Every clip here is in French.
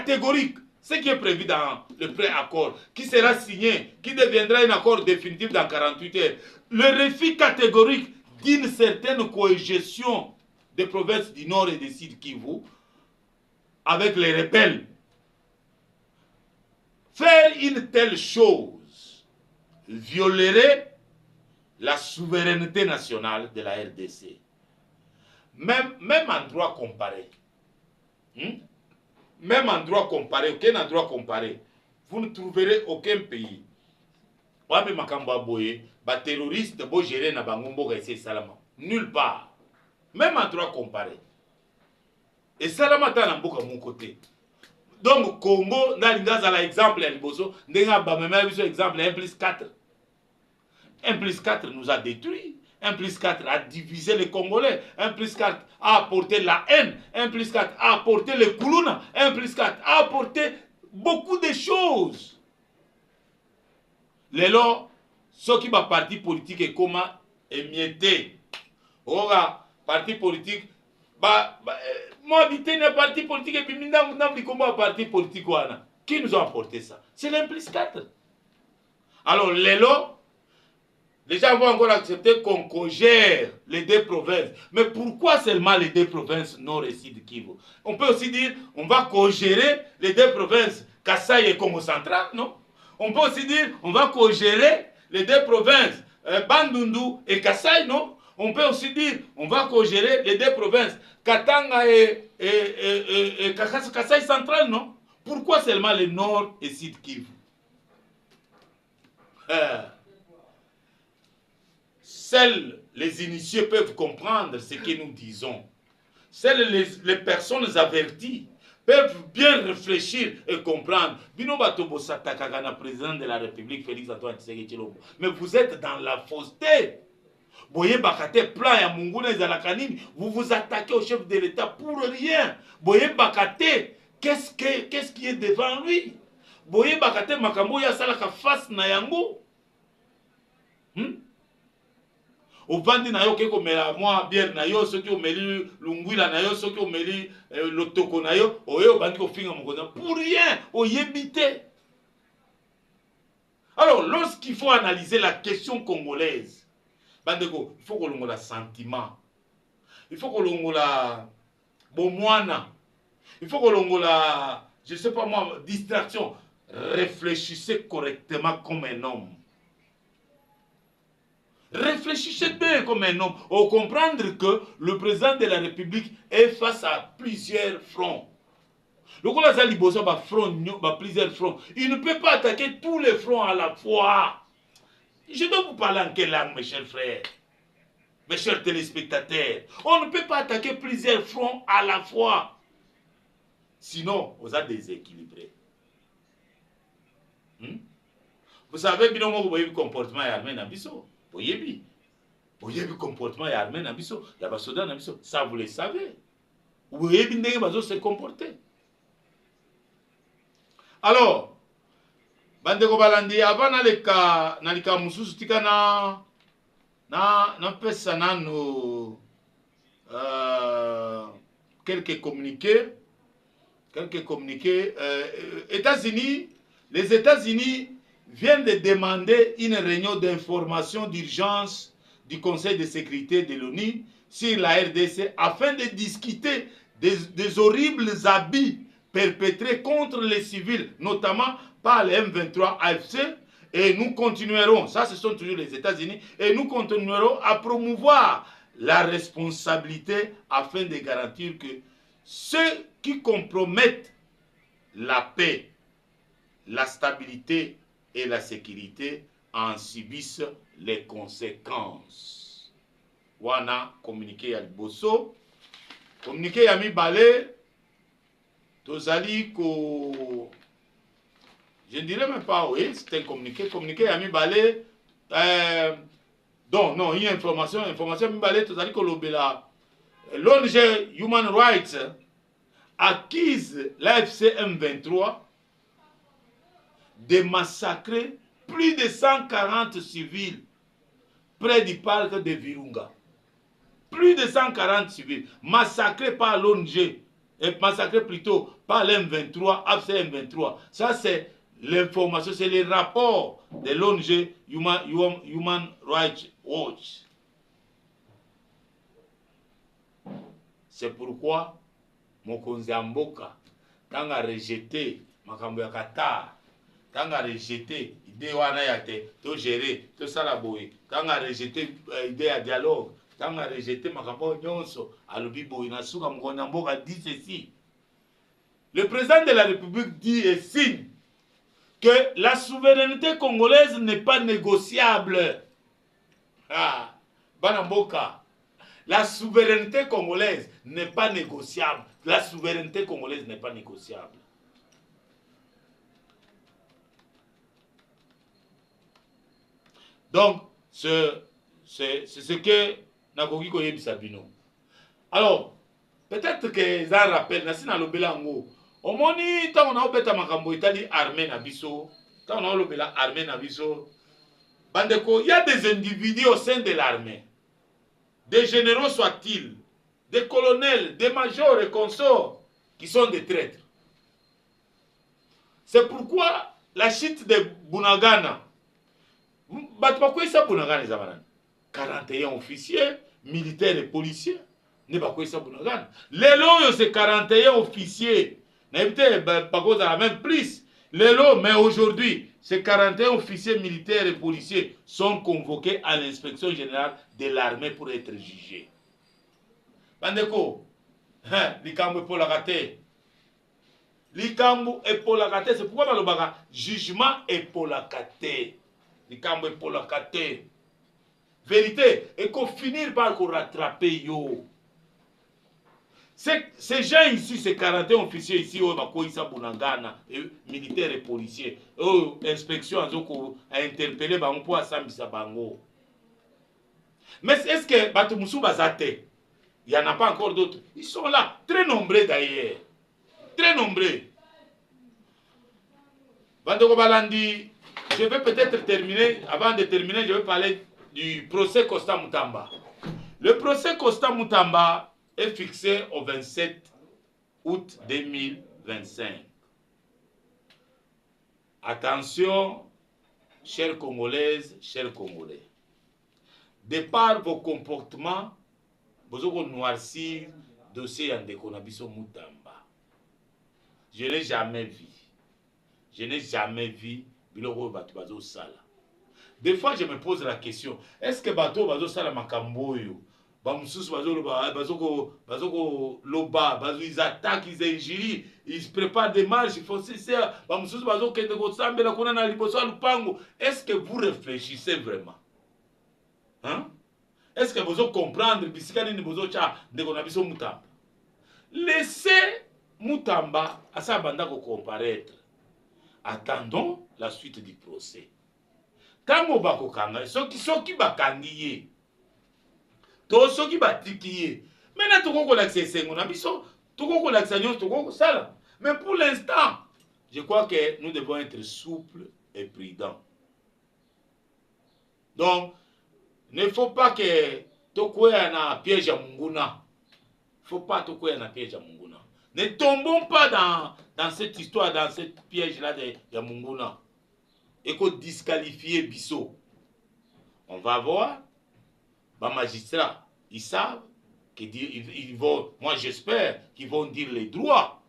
catégorique. Ce qui est prévu dans le préaccord, qui sera signé, qui deviendra un accord définitif dans 48 heures. Le refus catégorique d'une certaine cogestion des provinces du Nord et du Sud Kivu avec les rebelles. Faire une telle chose violerait la souveraineté nationale de la RDC. Même en droit comparé. Même en droit comparé, aucun endroit comparé, vous ne trouverez aucun pays. Wabe makamba boye, ba terroriste bo gérer na bangombo gaïse salama. Nulle part. Même en droit comparé. Et salama ta na mboka mon côté. Donc Congo, nalinga za la exemple ya liboso, ndenga ba mema biso exemple 1 plus 4. 1 plus 4 nous a détruit. 1 plus 4 a divisé les Congolais. 1 plus 4 a apporté la haine. 1 plus 4 a apporté le Koulouna. 1 plus 4 a apporté beaucoup de choses. Lelo, ceux qui va parti politique et comment émietté. Oga, parti politique, moi habité un parti politique et puis comment parti politique wana. Qui nous a apporté ça? C'est l'1 plus 4. Alors, Lelo, les gens vont encore accepter qu'on cogère les deux provinces. Mais pourquoi seulement les deux provinces Nord et Sud Kivu? On peut aussi dire on va cogérer les deux provinces Kasaï et Congo central, non? On peut aussi dire on va cogérer les deux provinces Bandundu et Kasaï, non? On peut aussi dire on va cogérer les deux provinces Katanga et Kasaï central, non? Pourquoi seulement les Nord et Sud Kivu? Seuls les initiés peuvent comprendre ce que nous disons. Seules les personnes averties peuvent bien réfléchir et comprendre. Bino Batobo Satakagana, président de la République, Félix Antoine Tshisekedi Tshilombo. Mais vous êtes dans la fausseté. Boye Bakate, plan ya Munguna Zalakanini, vous vous attaquez au chef de l'État pour rien. Boye Bakate, qu'est-ce qui est devant lui? Boye Bakate, Makambo ya Salaka face na yango. Ovandi na yo keko mela moi bière na yo soki omeli lungwila na yo soki omeli lotoko na yo oyo bandi ko finga mokoza pour rien oyebite. Alors lorsqu'il faut analyser la question congolaise, bandeko, il faut que l'on ait sentiment, il faut que l'on ait bomwana, il faut que l'on ait, je sais pas moi, distraction. Réfléchissez correctement comme un homme. Réfléchissez bien comme un homme. Au comprendre que le président de la République est face à plusieurs fronts. Le Kolazali Bosso a plusieurs fronts. Il ne peut pas attaquer tous les fronts à la fois. Je dois vous parler en quelle langue, mes chers frères, mes chers téléspectateurs. On ne peut pas attaquer plusieurs fronts à la fois. Sinon, vous êtes déséquilibré. Vous savez, bien vous voyez le comportement armé dans Bisso. Vous voyez le comportement armé dans Bisso. Il y a des soldats dans Bisso. Ça, vous le savez. Vous voyez bien que se comporter. Alors, Bandeko Balandi, avant nalika mususu tika na pesa nano quelques communiqués. Les États-Unis viennent de demander une réunion d'information d'urgence du Conseil de sécurité de l'ONU sur la RDC afin de discuter des horribles abus perpétrés contre les civils, notamment par les M23 AFC, et nous continuerons, ça ce sont toujours les États-Unis, et nous continuerons à promouvoir la responsabilité afin de garantir que ceux qui compromettent la paix, la stabilité et la sécurité en subissent les conséquences. Wana communiqué à Bosso, communiqué à Mibale, Tozali ko, je ne dirais même pas oui, c'est un communiqué à Mibale, donc non, il y a information Mibale, Tozali ko lobela, l'ONG Human Rights accuse l'AFC M23 de massacrer plus de 140 civils près du parc de Virunga. Plus de 140 civils massacrés par l'ONG et massacré plutôt par l'M23, AFC M23. Ça, c'est l'information, c'est les rapports de l'ONG Human Rights Watch. C'est pourquoi Mokonzi Mboka, quand a rejeté makambo ya Qatar, quand a rejeté idée wana ya te gérer tout ça la boye, quand a rejeté idée ya dialogue, quand a rejeté makambo nyonso alobi boye na suka Mokonzi Mboka dit ceci. Le président de la République dit et signe que la souveraineté congolaise n'est pas négociable. Ah, Bana Mboka, la souveraineté congolaise n'est pas négociable. La souveraineté congolaise n'est pas négociable. Donc, c'est ce que Nakoki Koye Bisabino. Alors, peut-être que ça rappelle, Nassina Lobelango, au moni, tant on a obéta makambo itali armée na biso, tant on a obéta armée na biso, bandeko, il y a des individus au sein de l'armée, des généraux soient-ils, des colonels, des majors et consorts, qui sont des traîtres. C'est pourquoi la chute de Bunagana, 41 officiers, militaires et policiers, ne pas quoi ça Bunagana. Les lots, c'est 41 officiers, n'habitez pas la même prise. Les lots, mais aujourd'hui, ces 41 officiers militaires et policiers sont convoqués à l'inspection générale de l'armée pour être jugés. Bandeko, likambo pour la rater. Likambo et pour la rater, c'est pourquoi balobaka jugement et pour la rater. Likambo et pour la rater. Vérité, et qu'on finit par qu'on rattraper yo. Ces gens ici, ces 41 officiers ici, militaires et policiers, inspection a interpellé pour Assambisa Bango. Mais est-ce que Batoumoussou Bazate, il n'y en a pas encore d'autres? Ils sont là, très nombreux d'ailleurs. Très nombreux. Bandoko Balandi, je vais peut-être terminer, avant de terminer, je vais parler du procès Costa Moutamba. Le procès Costa Moutamba est fixé au 27 août 2025. Attention, chères Congolaises, chers Congolais. De par vos comportements, vous avez noirci le dossier Yandeko Nabiso Moutamba. Je ne l'ai jamais vu. Je n'ai jamais vu Biloko Bato Sala. Des fois, je me pose la question, est-ce que Bato Bazo Sala Makamboyo, Bamoussous Bazoko Loba, ils attaquent, ils injurient, ils se préparent des marches, ils font ça, Bamoussous Bazoko Kendeko Sambe, la Konana Liboso Lupango. Est-ce que vous réfléchissez vraiment? Hein? Est-ce que vous comprenez Bisikani Nibozo Cha de Konabiso Moutamba? Laissez Moutamba à sa banda comparaître. Attendons la suite du procès. Tango bako kanga, soki bakangiye. To soki batikiye. Maintenant toko ko lakse sengo na biso, toko ko laksa nyon toko ko sala. Mais pour l'instant, je crois que nous devons être souples et prudents. Donc, ne faut pas que toko ya na piège à Munguna. Faut pas toko ya na piège à Munguna. Ne tombons pas dans cette histoire, dans cette piège-là de Yamunguna. Et qu'on disqualifie Bisso. On va voir. Les magistrats, ils savent qu'ils vont, moi j'espère qu'ils vont dire les droits.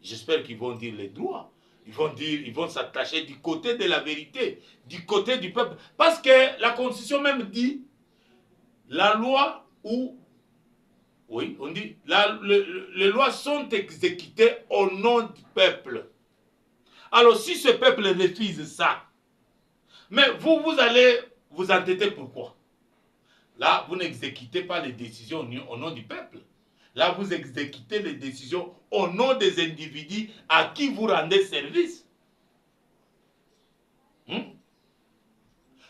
J'espère qu'ils vont dire les droits. Ils vont s'attacher du côté de la vérité, du côté du peuple. Parce que la Constitution même dit, la loi ou... Oui, on dit, les lois sont exécutées au nom du peuple. Alors, si ce peuple refuse ça, mais vous allez vous entêter pourquoi? Là, vous n'exécutez pas les décisions au nom du peuple. Là, vous exécutez les décisions au nom des individus à qui vous rendez service.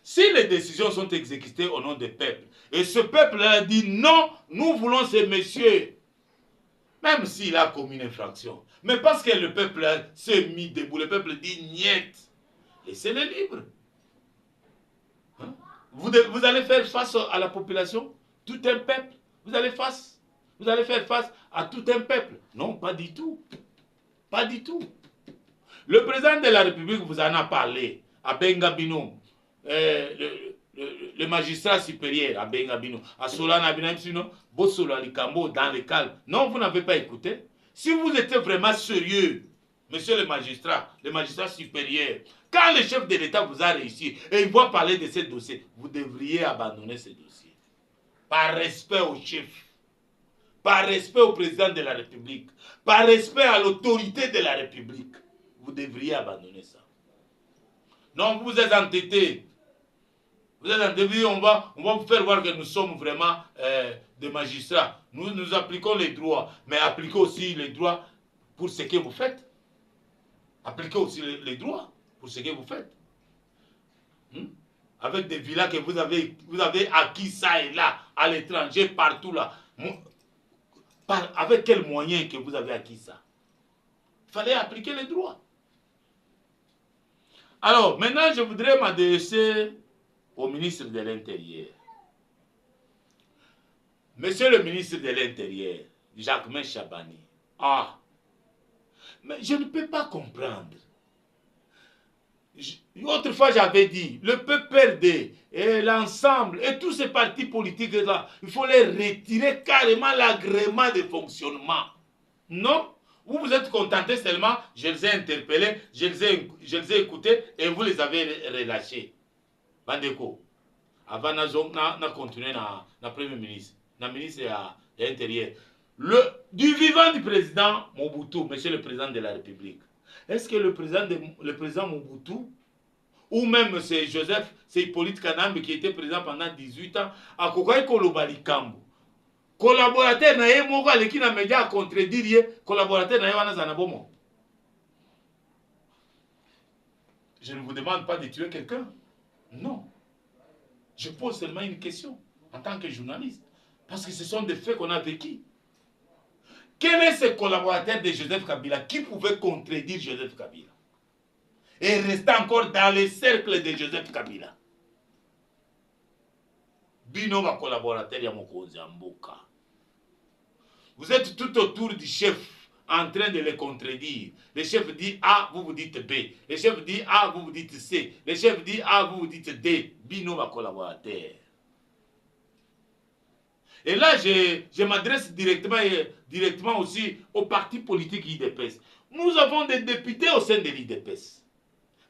Si les décisions sont exécutées au nom du peuple, et ce peuple-là dit non, nous voulons ces messieurs, même s'il a commis une infraction, mais parce que le peuple s'est mis debout, le peuple dit niet, laissez-les libres. Vous allez faire face à la population, tout un peuple, vous allez face. Vous allez faire face à tout un peuple. Non, pas du tout. Pas du tout. Le président de la République vous en a parlé à Bengabino, le magistrat supérieur à Bengabino, à Solana Binamsino, Bossolo Alikambo, dans le calme. Non, vous n'avez pas écouté. Si vous étiez vraiment sérieux, monsieur le magistrat supérieur, quand le chef de l'État vous a réussi et il va parler de ce dossier, vous devriez abandonner ce dossier. Par respect au chef, par respect au président de la République, par respect à l'autorité de la République, vous devriez abandonner ça. Non, vous êtes entêtés. Vous êtes entêtés, on va vous faire voir que nous sommes vraiment des magistrats. Nous appliquons les droits, mais appliquez aussi les droits pour ce que vous faites. Appliquez aussi les droits pour ce que vous faites. Avec des villas que vous avez acquis ça et là, à l'étranger, partout là. Avec quels moyens que vous avez acquis ça? Il fallait appliquer les droits. Alors, maintenant, je voudrais m'adresser au ministre de l'Intérieur. Monsieur le ministre de l'Intérieur, Jacquemain Chabani. Mais je ne peux pas comprendre. Autrefois, j'avais dit, le PPRD et l'ensemble et tous ces partis politiques-là, il faut les retirer carrément l'agrément de fonctionnement. Non, vous vous êtes contenté seulement, je les ai interpellés, je les ai écoutés et vous les avez relâchés. Bandeko, avant de continuer na Premier ministre, na ministre de l'Intérieur, du vivant du président Mobutu, monsieur le président de la République, est-ce que le président Mobutu, ou même c'est Joseph, c'est Hippolyte Kanambe qui était président pendant 18 ans, à Kokai Kolobali Kambu, collaborateur na ye moko aleki na média a contredire ye, collaborateur na ye wana zanabomo. Je ne vous demande pas de tuer quelqu'un. Non. Je pose seulement une question en tant que journaliste. Parce que ce sont des faits qu'on a vécus. Quel est ce collaborateur de Joseph Kabila qui pouvait contredire Joseph Kabila et rester encore dans les cercles de Joseph Kabila? Bino ma collaborateur ya mokonzi Mboka. Vous êtes tout autour du chef en train de le contredire. Le chef dit A, vous vous dites B. Le chef dit A, vous vous dites C. Le chef dit A, vous vous dites D. Bino ma collaborateur. Et là, je m'adresse directement aussi au parti politique IDPS. Nous avons des députés au sein de l'IDPS.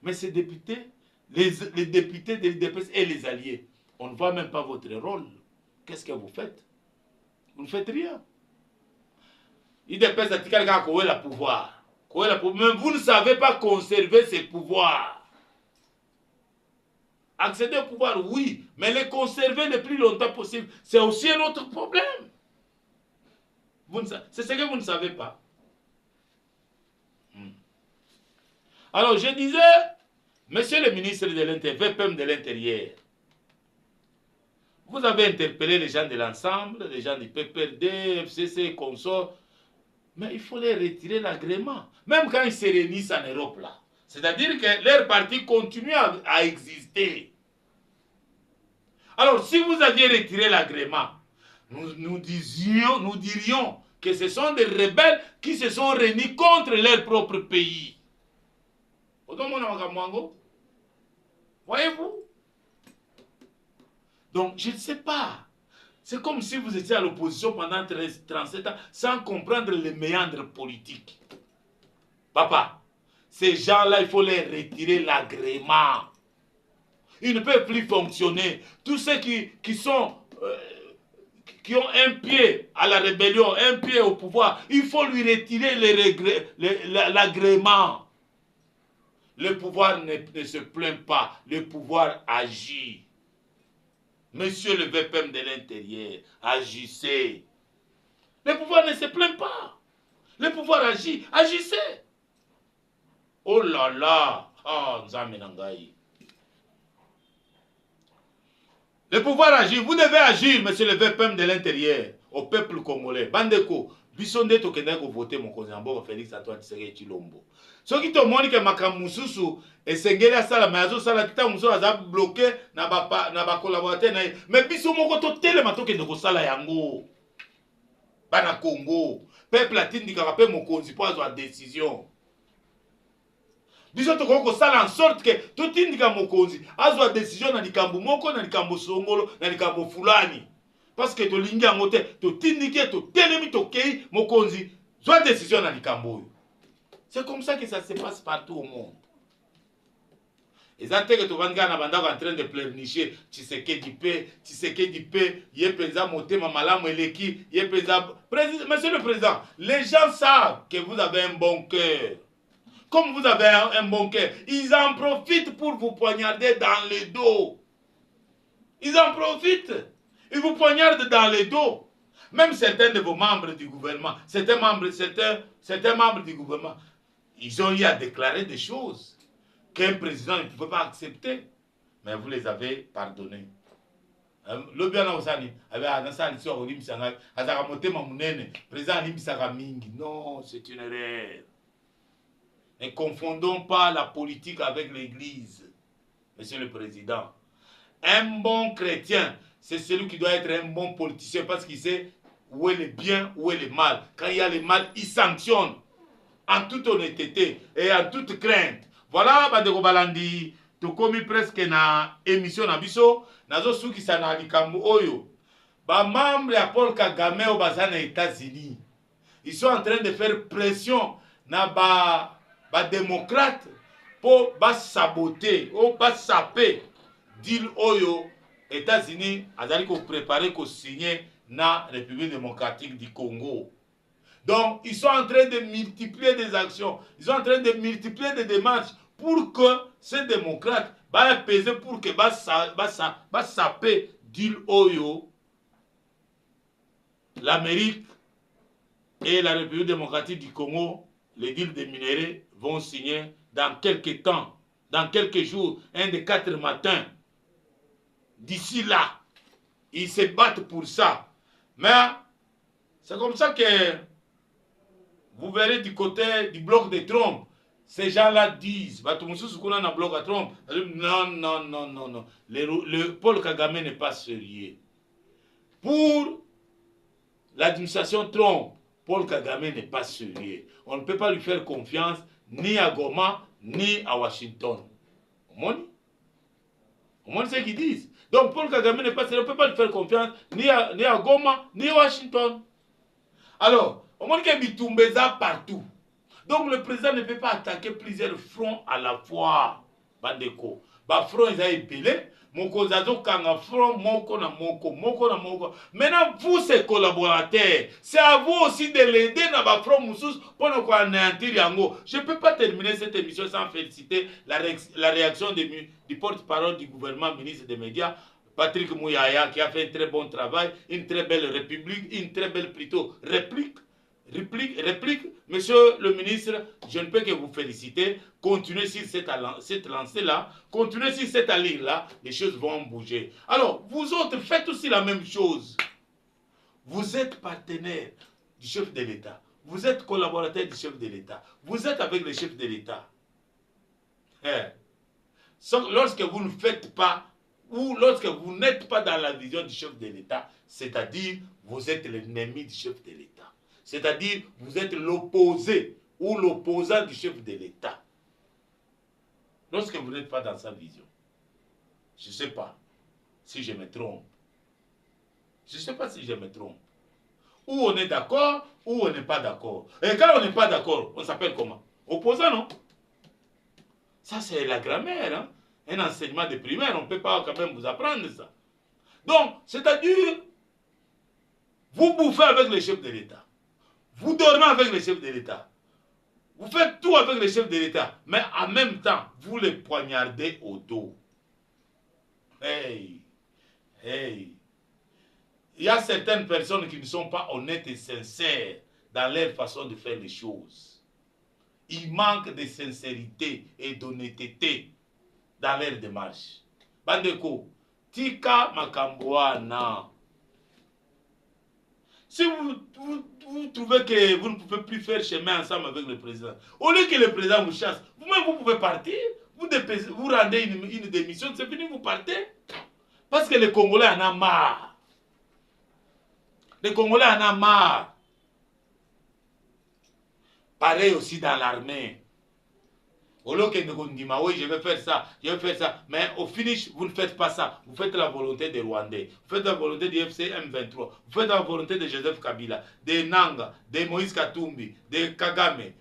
Mais ces députés, les députés de l'IDPS et les alliés, on ne voit même pas votre rôle. Qu'est-ce que vous faites? Vous ne faites rien. IDPS a dit qu'il a le pouvoir. Mais vous ne savez pas conserver ces pouvoirs. Accéder au pouvoir, oui, mais les conserver le plus longtemps possible, c'est aussi un autre problème. C'est ce que vous ne savez pas. Alors, je disais, monsieur le ministre de l'Intérieur, VPM de l'Intérieur, vous avez interpellé les gens de l'ensemble, les gens du PPRD, FCC, consorts, mais il faut les retirer l'agrément. Même quand ils se réunissent en Europe, là. C'est-à-dire que leur parti continue à exister. Alors, si vous aviez retiré l'agrément, nous dirions que ce sont des rebelles qui se sont réunis contre leur propre pays. Voyez-vous? Donc, je ne sais pas. C'est comme si vous étiez à l'opposition pendant 37 ans sans comprendre les méandres politiques. Papa, ces gens-là, il faut les retirer l'agrément. Ils ne peuvent plus fonctionner. Tous ceux qui ont un pied à la rébellion, un pied au pouvoir, il faut lui retirer l'agrément. Le pouvoir ne se plaint pas, le pouvoir agit. Monsieur le VPM de l'Intérieur, agissez. Le pouvoir ne se plaint pas. Le pouvoir agit, agissez. Oh là là, Nzamenangaï. Le pouvoir agit, vous devez agir, monsieur le VPM de l'Intérieur, au peuple congolais. Bandeko, bisonde tokendeko voter mon cousin Félix Antoine Tshisekedi Tshilombo. Ce qui te montre que Makamususu et Sengeli asala mazo sala kita muso aza bloqué na ba collaborateur na mais biso moko to telema tokende ko sala yango. bana Congo peuple atindika pe mokonzi po azwa décision biso tokoki kosala en sorte que totindika mokonzi azwa décision na likambo moko na likambo songolo na likambo fulani parce que tolingi yango te totindiki totelemi tokei mokonzi zwa décision na likambo oyo. C'est comme ça que ça se passe partout au monde. Eza te que tovandi na bandako en train de pleurnicher Tshisekedi pe ye penza motema malamu eleki ye penza monsieur le président, les gens savent que vous avez un bon cœur. Comme vous avez un bon cœur, ils en profitent pour vous poignarder dans le dos. Ils en profitent. Ils vous poignardent dans le dos. Même certains de vos membres du gouvernement, certains membres du gouvernement, ils ont eu à déclarer des choses qu'un président ne pouvait pas accepter. Mais vous les avez pardonnés. Le bien osani avec anasa liso olimsanga azaka motema munene président limsaka mingi. Non, c'est une erreur. Ne confondons pas la politique avec l'église, monsieur le président. Un bon chrétien, c'est celui qui doit être un bon politicien parce qu'il sait où est le bien, où est le mal. Quand il y a le mal, il sanctionne en toute honnêteté et en toute crainte. Voilà, Badeko Balandi, tu commis presque na émission na biso, nazo souki sa na likambo oyo. Ba membre ya Paul Kagame au bazana États-Unis. Ils sont en train de faire pression na ba démocrate pour ba saboter ou ba saper deal oyo États-Unis azali ko préparer ko signer na République démocratique du Congo. Donc ils sont en train de multiplier des actions, ils sont en train de multiplier des démarches pour que ces démocrates ba peser pour que ba saper deal oyo l'Amérique et la République démocratique du Congo, les deals de minerais vont signer dans quelques temps, dans quelques jours, un des 4 matins. D'ici là, ils se battent pour ça. Mais c'est comme ça que vous verrez du côté du bloc de Trump, ces gens-là disent, non, non, non, non, non. Le Paul Kagame n'est pas sérieux. Pour l'administration Trump, Paul Kagame n'est pas sérieux. On ne peut pas lui faire confiance ni à Goma, ni à Washington. Au moins, c'est ce qu'ils disent. Donc, Paul Kagame n'est pas sérieux. On ne peut pas lui faire confiance ni à Goma, ni à Washington. Alors, au moins, il y a Bitumbeza partout. Donc, le président ne peut pas attaquer plusieurs fronts à la fois. Bandeko. Bah, front, ils ont épelé. Mokozazo kanga front, moko na moko. Maintenant, vous, ces collaborateurs, c'est à vous aussi de l'aider dans ba front moussous pour nous anéantir yango. Je ne peux pas terminer cette émission sans féliciter la réaction du porte-parole du gouvernement, ministre des médias, Patrick Mouyaya, qui a fait un très bon travail, une très belle république, une très belle plutôt réplique. Monsieur le ministre, je ne peux que vous féliciter. Continuez sur cette lancée-là, continuez sur cette ligne-là, les choses vont bouger. Alors, vous autres, faites aussi la même chose. Vous êtes partenaire du chef de l'État. Vous êtes collaborateur du chef de l'État. Vous êtes avec le chef de l'État. Lorsque vous ne faites pas, ou lorsque vous n'êtes pas dans la vision du chef de l'État, c'est-à-dire, vous êtes l'ennemi du chef de l'État. C'est-à-dire, vous êtes l'opposé ou l'opposant du chef de l'État. Lorsque vous n'êtes pas dans sa vision, je ne sais pas si je me trompe. Je ne sais pas si je me trompe. Ou on est d'accord, ou on n'est pas d'accord. Et quand on n'est pas d'accord, on s'appelle comment? Opposant, non? Ça, c'est la grammaire, hein? Un enseignement de primaire, on ne peut pas quand même vous apprendre ça. Donc, c'est-à-dire, vous bouffez avec le chef de l'État. Vous dormez avec le chef de l'État. Vous faites tout avec le chef de l'État. Mais en même temps, vous les poignardez au dos. Hey, hey. Il y a certaines personnes qui ne sont pas honnêtes et sincères dans leur façon de faire les choses. Il manque de sincérité et d'honnêteté dans leur démarche. Bandeko, tika makamboana. Si vous trouvez que vous ne pouvez plus faire chemin ensemble avec le président, au lieu que le président vous chasse, vous-même vous pouvez partir, vous rendez une démission, c'est fini, vous partez. Parce que les Congolais en ont marre. Les Congolais en ont marre. Pareil aussi dans l'armée. Au lieu que de oui, je vais faire ça, je vais faire ça. Mais au finish, vous ne faites pas ça. Vous faites la volonté des Rwandais. Vous faites la volonté du FC M23. Vous faites la volonté de Joseph Kabila, de Nanga, de Moïse Katumbi, de Kagame.